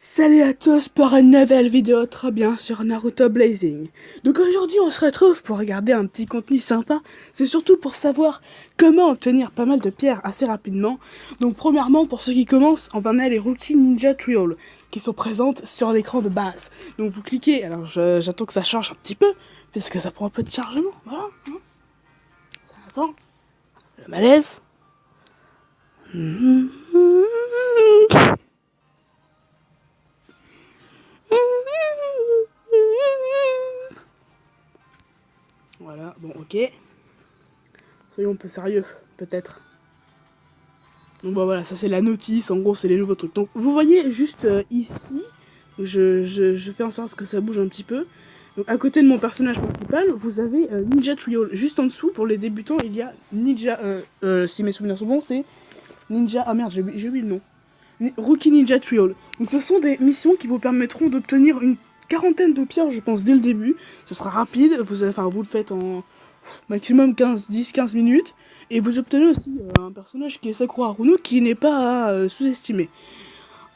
Salut à tous pour une nouvelle vidéo trop bien sur Naruto Blazing. Donc aujourd'hui on se retrouve pour regarder un petit contenu sympa. C'est surtout pour savoir comment obtenir pas mal de pierres assez rapidement. Donc premièrement pour ceux qui commencent, on va mettre les Rookie Ninja Trio qui sont présentes sur l'écran de base. Donc vous cliquez, alors j'attends que ça charge un petit peu parce que ça prend un peu de chargement. Voilà. Ça attend. Le malaise. Voilà, bon, ok. Soyons un peu sérieux, peut-être. Donc bon, voilà, ça c'est la notice, en gros c'est les nouveaux trucs. Donc vous voyez juste ici, je fais en sorte que ça bouge un petit peu. Donc à côté de mon personnage principal, vous avez Ninja Trio. Juste en dessous, pour les débutants, il y a Ninja, si mes souvenirs sont bons, c'est Ninja, ah merde, j'ai oublié le nom. Rookie Ninja Trio. Donc ce sont des missions qui vous permettront d'obtenir une quarantaine de pierres, je pense, dès le début. Ce sera rapide, vous le faites en maximum 10-15 minutes. Et vous obtenez aussi un personnage qui est Sakura Haruno, qui n'est pas à sous-estimer.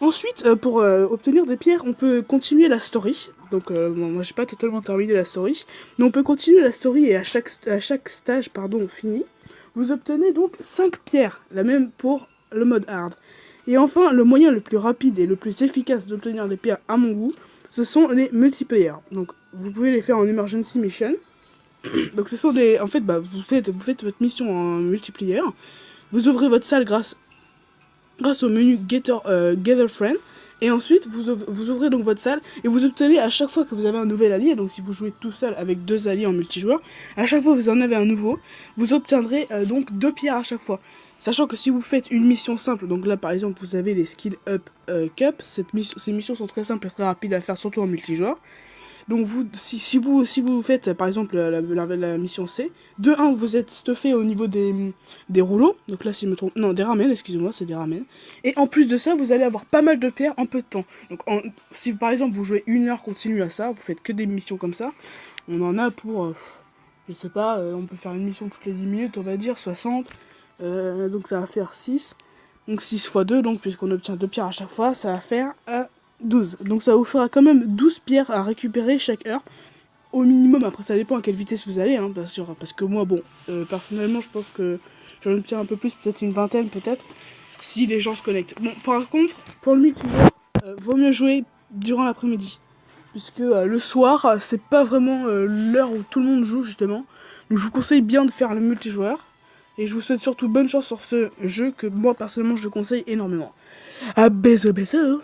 Ensuite, pour obtenir des pierres, on peut continuer la story. Donc bon, moi j'ai pas totalement terminé la story, mais on peut continuer la story et à chaque stage fini, vous obtenez donc 5 pierres, la même pour le mode hard. Et enfin, le moyen le plus rapide et le plus efficace d'obtenir des pierres à mon goût, ce sont les multiplayer. Donc vous pouvez les faire en emergency mission. Donc ce sont des... En fait, vous faites votre mission en multiplayer. Vous ouvrez votre salle grâce au menu Gather Friend. Et ensuite, vous ouvrez donc votre salle et vous obtenez à chaque fois que vous avez un nouvel allié, donc si vous jouez tout seul avec 2 alliés en multijoueur, à chaque fois que vous en avez un nouveau, vous obtiendrez donc 2 pierres à chaque fois. Sachant que si vous faites une mission simple, donc là par exemple vous avez les Skill Up Cup, ces missions sont très simples et très rapides à faire, surtout en multijoueur. Donc si vous faites par exemple la mission C, de 1 vous êtes stuffé au niveau des rouleaux, donc là si je me trompe, non des ramen, excusez-moi, c'est des ramen. Et en plus de ça, vous allez avoir pas mal de pierres en peu de temps. Donc si par exemple vous jouez 1 heure continue à ça, vous faites que des missions comme ça, on en a pour, je sais pas, on peut faire une mission toutes les 10 minutes, on va dire, 60, donc ça va faire 6. Donc 6 x 2, donc puisqu'on obtient 2 pierres à chaque fois, ça va faire 12. Donc ça vous fera quand même 12 pierres à récupérer chaque heure. Au minimum, après ça dépend à quelle vitesse vous allez, hein, bien sûr. Parce que moi, bon, personnellement, je pense que j'en obtiens un peu plus, peut-être une vingtaine, peut-être, si les gens se connectent. Bon, par contre, pour le multijoueur, vaut mieux jouer durant l'après-midi. Puisque le soir, c'est pas vraiment l'heure où tout le monde joue, justement. Donc je vous conseille bien de faire le multijoueur. Et je vous souhaite surtout bonne chance sur ce jeu que moi, personnellement, je conseille énormément. À bisous, bisous.